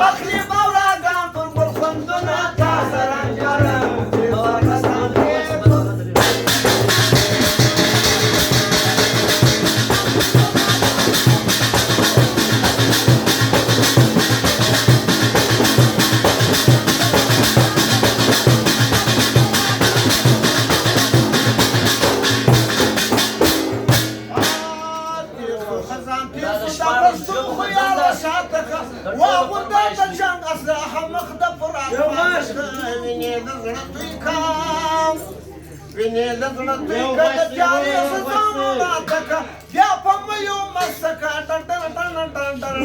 بخلي بوراقان تربل خندنا تاسران جرم بوراقان وغدت الجنگ أسلحة مخدف ویني لزړه د جاري سزانو راکه بیا په مې مسکه ټن ټن ټن ټن ټن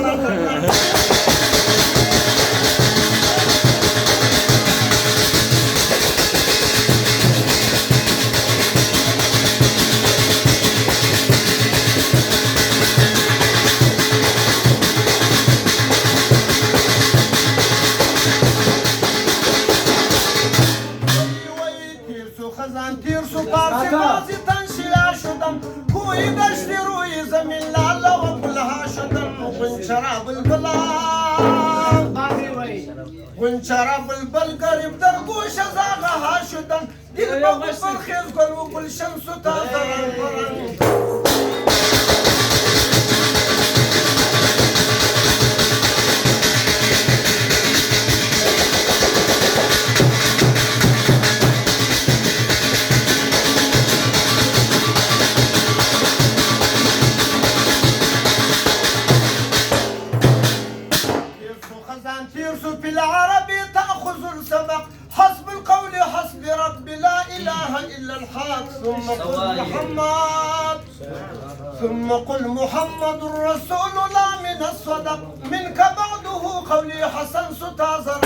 تیر سو پارسی بازی تنشیا شدم کوی دشتی روی زمین لالا و بلها شدم گنچرا بلبلا گنچرا بلبل گریب در گوش زاغها شدم دل با گل خیز گل و گل شمسو تا درن برن تيرسو في العربي تأخذ السبق حسب القول حسب رب لا إله إلا الحق ثم قل محمد رسول الله من الصدق منك بعده قولي حسن ستازر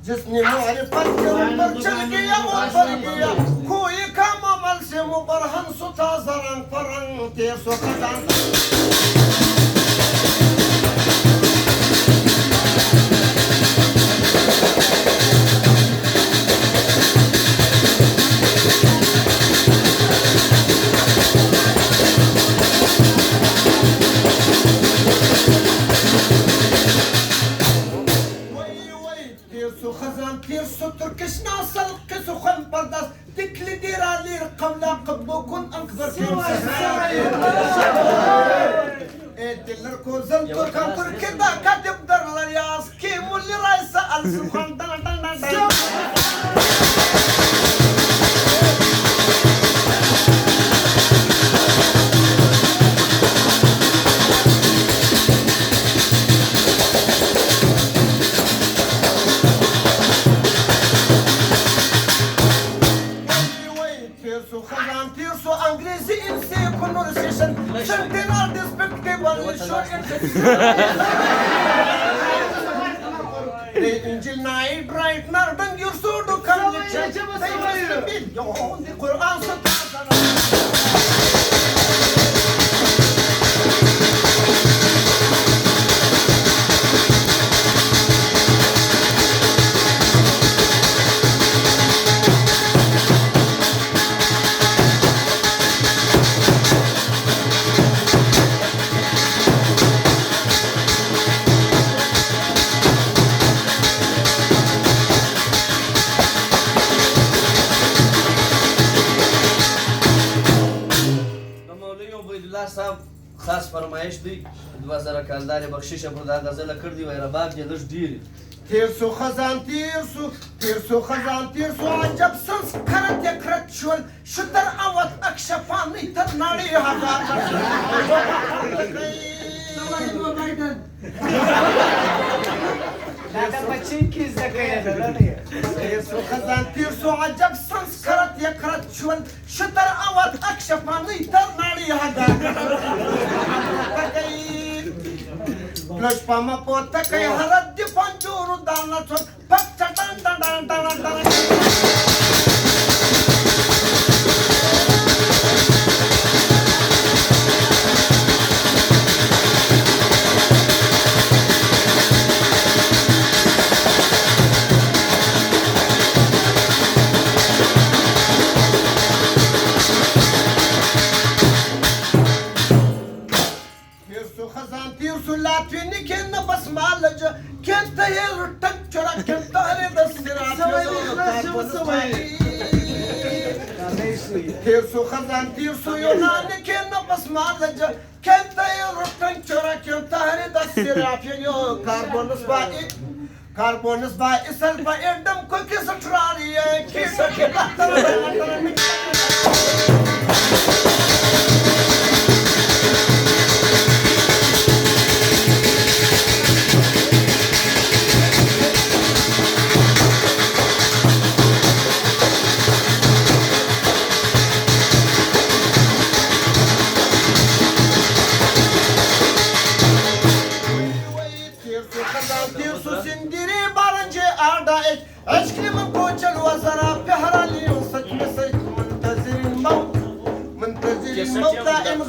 जिसने मारिफत के ऊपर चल गया वो पर गया कोई काम अमल से मुबरहन सुता जरंग परंग तेर सो Khajan تيرسو تركش ناصل قسو خن برداس تكلي ديرا لير قولا قبوكن أكبر دلر كوزن تركان تركدا كاتب در لرياس كيمو اللي رايسا السخان دان دان دان دان Angel night bright nardan yursudu kamlicha bil yon di Qur'an satazana خاص فرمایش دی 2000 کالدار بخشش پر دا غزل کړ دی وای رباب دې لږ ډیر تیرسو خزان تیرسو خزان تیرسو عجب سنسکرت یکرت شول شتر اوت اکشفانی تر ناړي هغه دا بچی کی زکه تیرسو خزان تیرسو عجب سنسکرت یکرت شول شتر اوت اکشفانی تر ناړي هغه Nășpama potă că e hărăt de panjurul, dar la țon, pac, țatan, țatan, țatan, țatan. Tirsu xazan tirsu latini kenna basmalacı kenta yer tak çora kenta hare dasira tirsu xazan tirsu yonani kenna basmalacı kenta yer tak çora kenta hare dasira yo karbonus ba isal ba edam ko kisatrariye kisa tirsu sindiri barınca arda et aşkımın koçal vazara piharali saç mesaj muntazirin mevt daim